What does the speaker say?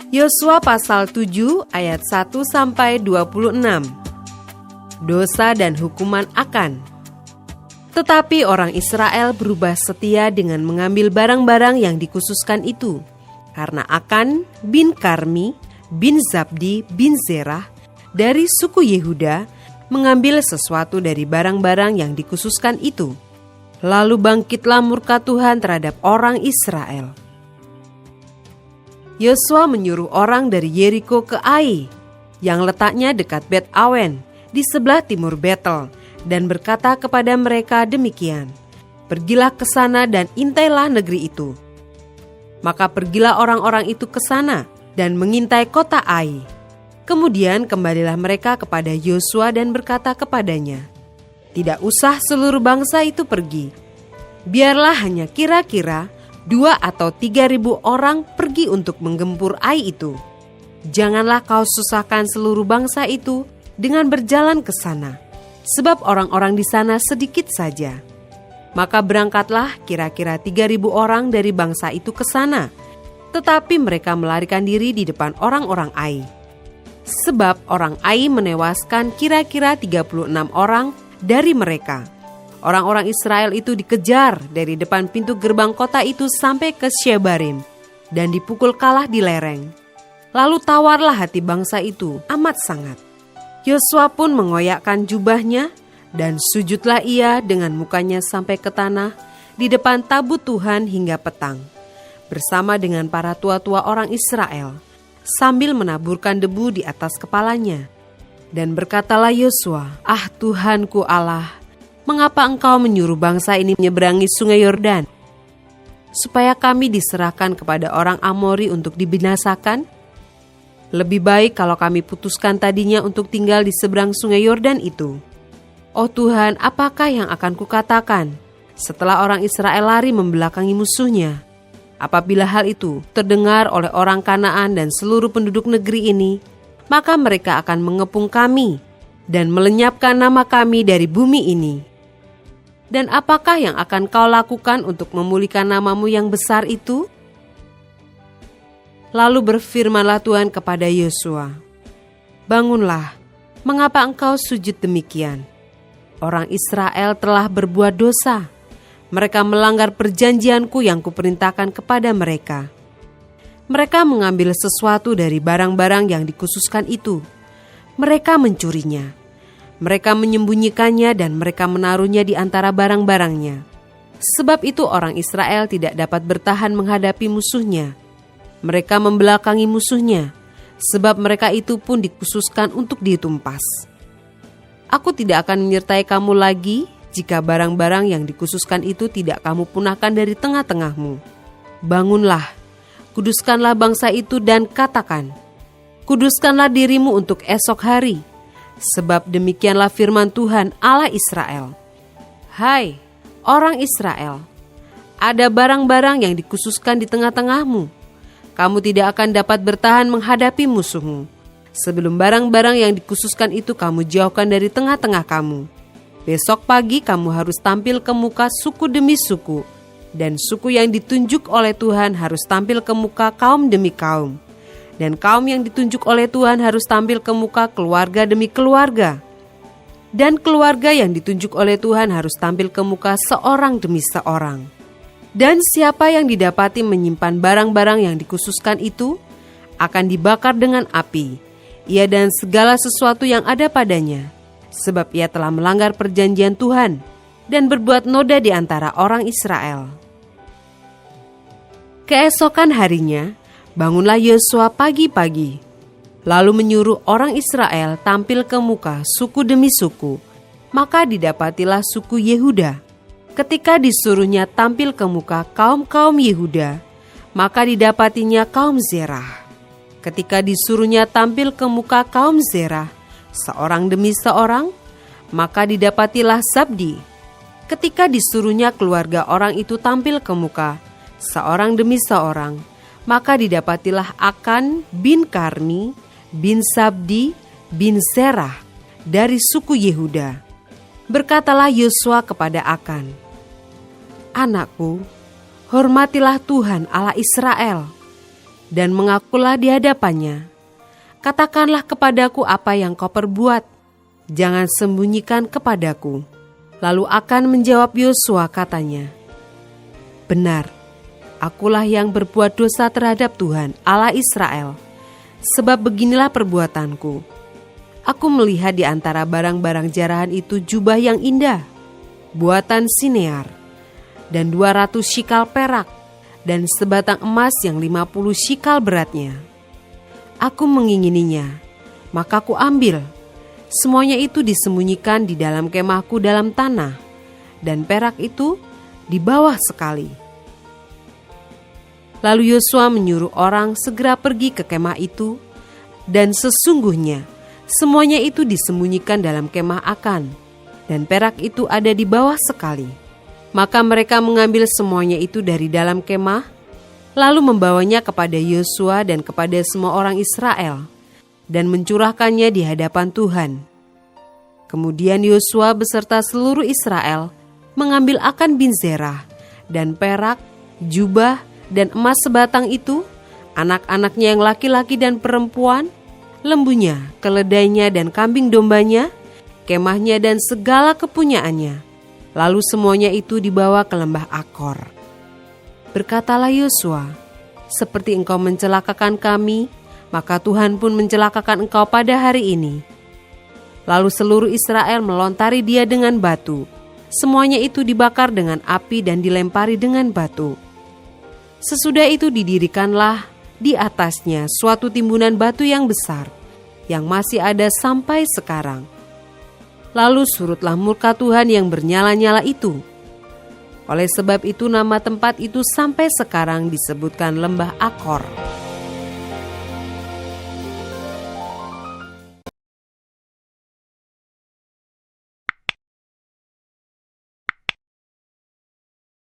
Yosua pasal 7 ayat 1-26. Dosa dan hukuman Akan. Tetapi orang Israel berubah setia dengan mengambil barang-barang yang dikhususkan itu, karena Akan bin Karmi bin Zabdi bin Zerah dari suku Yehuda mengambil sesuatu dari barang-barang yang dikhususkan itu. Lalu bangkitlah murka Tuhan terhadap orang Israel. Yosua menyuruh orang dari Yeriko ke Ai, yang letaknya dekat Bet Awen, di sebelah timur Betel, dan berkata kepada mereka demikian, "Pergilah ke sana dan intailah negeri itu." Maka pergilah orang-orang itu ke sana dan mengintai kota Ai. Kemudian kembalilah mereka kepada Yosua dan berkata kepadanya, "Tidak usah seluruh bangsa itu pergi. Biarlah hanya kira-kira 2 atau 3.000 orang pergi untuk menggempur Ai itu. Janganlah kau susahkan seluruh bangsa itu dengan berjalan ke sana, sebab orang-orang di sana sedikit saja." Maka berangkatlah kira-kira 3.000 orang dari bangsa itu ke sana, tetapi mereka melarikan diri di depan orang-orang Ai. Sebab orang Ai menewaskan kira-kira 36 orang dari mereka. Orang-orang Israel itu dikejar dari depan pintu gerbang kota itu sampai ke Shebarim dan dipukul kalah di lereng. Lalu tawarlah hati bangsa itu amat sangat. Yosua pun mengoyakkan jubahnya dan sujudlah ia dengan mukanya sampai ke tanah di depan tabut Tuhan hingga petang, bersama dengan para tua-tua orang Israel, sambil menaburkan debu di atas kepalanya. Dan berkatalah Yosua, "Ah Tuhanku Allah, mengapa engkau menyuruh bangsa ini menyeberangi sungai Yordan, supaya kami diserahkan kepada orang Amori untuk dibinasakan? Lebih baik kalau kami putuskan tadinya untuk tinggal di seberang sungai Yordan itu. Oh Tuhan, apakah yang akan kukatakan setelah orang Israel lari membelakangi musuhnya? Apabila hal itu terdengar oleh orang Kanaan dan seluruh penduduk negeri ini, maka mereka akan mengepung kami dan melenyapkan nama kami dari bumi ini. Dan apakah yang akan kau lakukan untuk memulihkan namamu yang besar itu?" Lalu berfirmanlah Tuhan kepada Yosua, "Bangunlah, mengapa engkau sujud demikian? Orang Israel telah berbuat dosa. Mereka melanggar perjanjianku yang kuperintahkan kepada mereka. Mereka mengambil sesuatu dari barang-barang yang dikhususkan itu. Mereka mencurinya. Mereka menyembunyikannya dan mereka menaruhnya di antara barang-barangnya. Sebab itu orang Israel tidak dapat bertahan menghadapi musuhnya. Mereka membelakangi musuhnya, sebab mereka itu pun dikhususkan untuk ditumpas. Aku tidak akan menyertai kamu lagi jika barang-barang yang dikhususkan itu tidak kamu punahkan dari tengah-tengahmu. Bangunlah, kuduskanlah bangsa itu dan katakan, kuduskanlah dirimu untuk esok hari. Sebab demikianlah firman Tuhan Allah Israel. Hai orang Israel, ada barang-barang yang dikhususkan di tengah-tengahmu. Kamu tidak akan dapat bertahan menghadapi musuhmu sebelum barang-barang yang dikhususkan itu kamu jauhkan dari tengah-tengah kamu. Besok pagi kamu harus tampil ke muka suku demi suku, dan suku yang ditunjuk oleh Tuhan harus tampil ke muka kaum demi kaum. Dan kaum yang ditunjuk oleh Tuhan harus tampil ke muka keluarga demi keluarga. Dan keluarga yang ditunjuk oleh Tuhan harus tampil ke muka seorang demi seorang. Dan siapa yang didapati menyimpan barang-barang yang dikhususkan itu akan dibakar dengan api, ia dan segala sesuatu yang ada padanya, sebab ia telah melanggar perjanjian Tuhan dan berbuat noda di antara orang Israel." Keesokan harinya, bangunlah Yosua pagi-pagi, lalu menyuruh orang Israel tampil ke muka suku demi suku. Maka didapatilah suku Yehuda. Ketika disuruhnya tampil ke muka kaum-kaum Yehuda, maka didapatinya kaum Zerah. Ketika disuruhnya tampil ke muka kaum Zerah, seorang demi seorang, maka didapatilah Zabdi. Ketika disuruhnya keluarga orang itu tampil ke muka, seorang demi seorang, maka didapatilah Akan bin Karmi bin Zabdi bin Zerah dari suku Yehuda. Berkatalah Yosua kepada Akan, "Anakku, hormatilah Tuhan Allah Israel. dan mengakulah di hadapannya. Katakanlah kepadaku apa yang kau perbuat, jangan sembunyikan kepadaku. Lalu akan menjawab Yosua katanya, benar, akulah yang berbuat dosa terhadap Tuhan Allah Israel, sebab beginilah perbuatanku. Aku melihat di antara barang-barang jarahan itu jubah yang indah, buatan Sinear, dan 200 shikal perak, dan sebatang emas yang 50 shikal beratnya. Aku mengingininya, maka aku ambil. Semuanya itu disembunyikan di dalam kemahku dalam tanah, dan perak itu di bawah sekali. Lalu Yosua menyuruh orang segera pergi ke kemah itu, dan sesungguhnya semuanya itu disembunyikan dalam kemah Akan, dan perak itu ada di bawah sekali. Maka mereka mengambil semuanya itu dari dalam kemah, lalu membawanya kepada Yosua dan kepada semua orang Israel, dan mencurahkannya di hadapan Tuhan. Kemudian Yosua beserta seluruh Israel mengambil Akan bin Zerah, dan perak, jubah, dan emas sebatang itu, anak-anaknya yang laki-laki dan perempuan, lembunya, keledainya, dan kambing dombanya, kemahnya, dan segala kepunyaannya. Lalu semuanya itu dibawa ke lembah Akor. Berkatalah Yosua, seperti engkau mencelakakan kami, maka Tuhan pun mencelakakan engkau pada hari ini. Lalu seluruh Israel melontari dia dengan batu. Semuanya itu dibakar dengan api dan dilempari dengan batu. Sesudah itu didirikanlah di atasnya suatu timbunan batu yang besar, yang masih ada sampai sekarang. Lalu surutlah murka Tuhan yang bernyala-nyala itu. Oleh sebab itu nama tempat itu sampai sekarang disebutkan lembah Akor.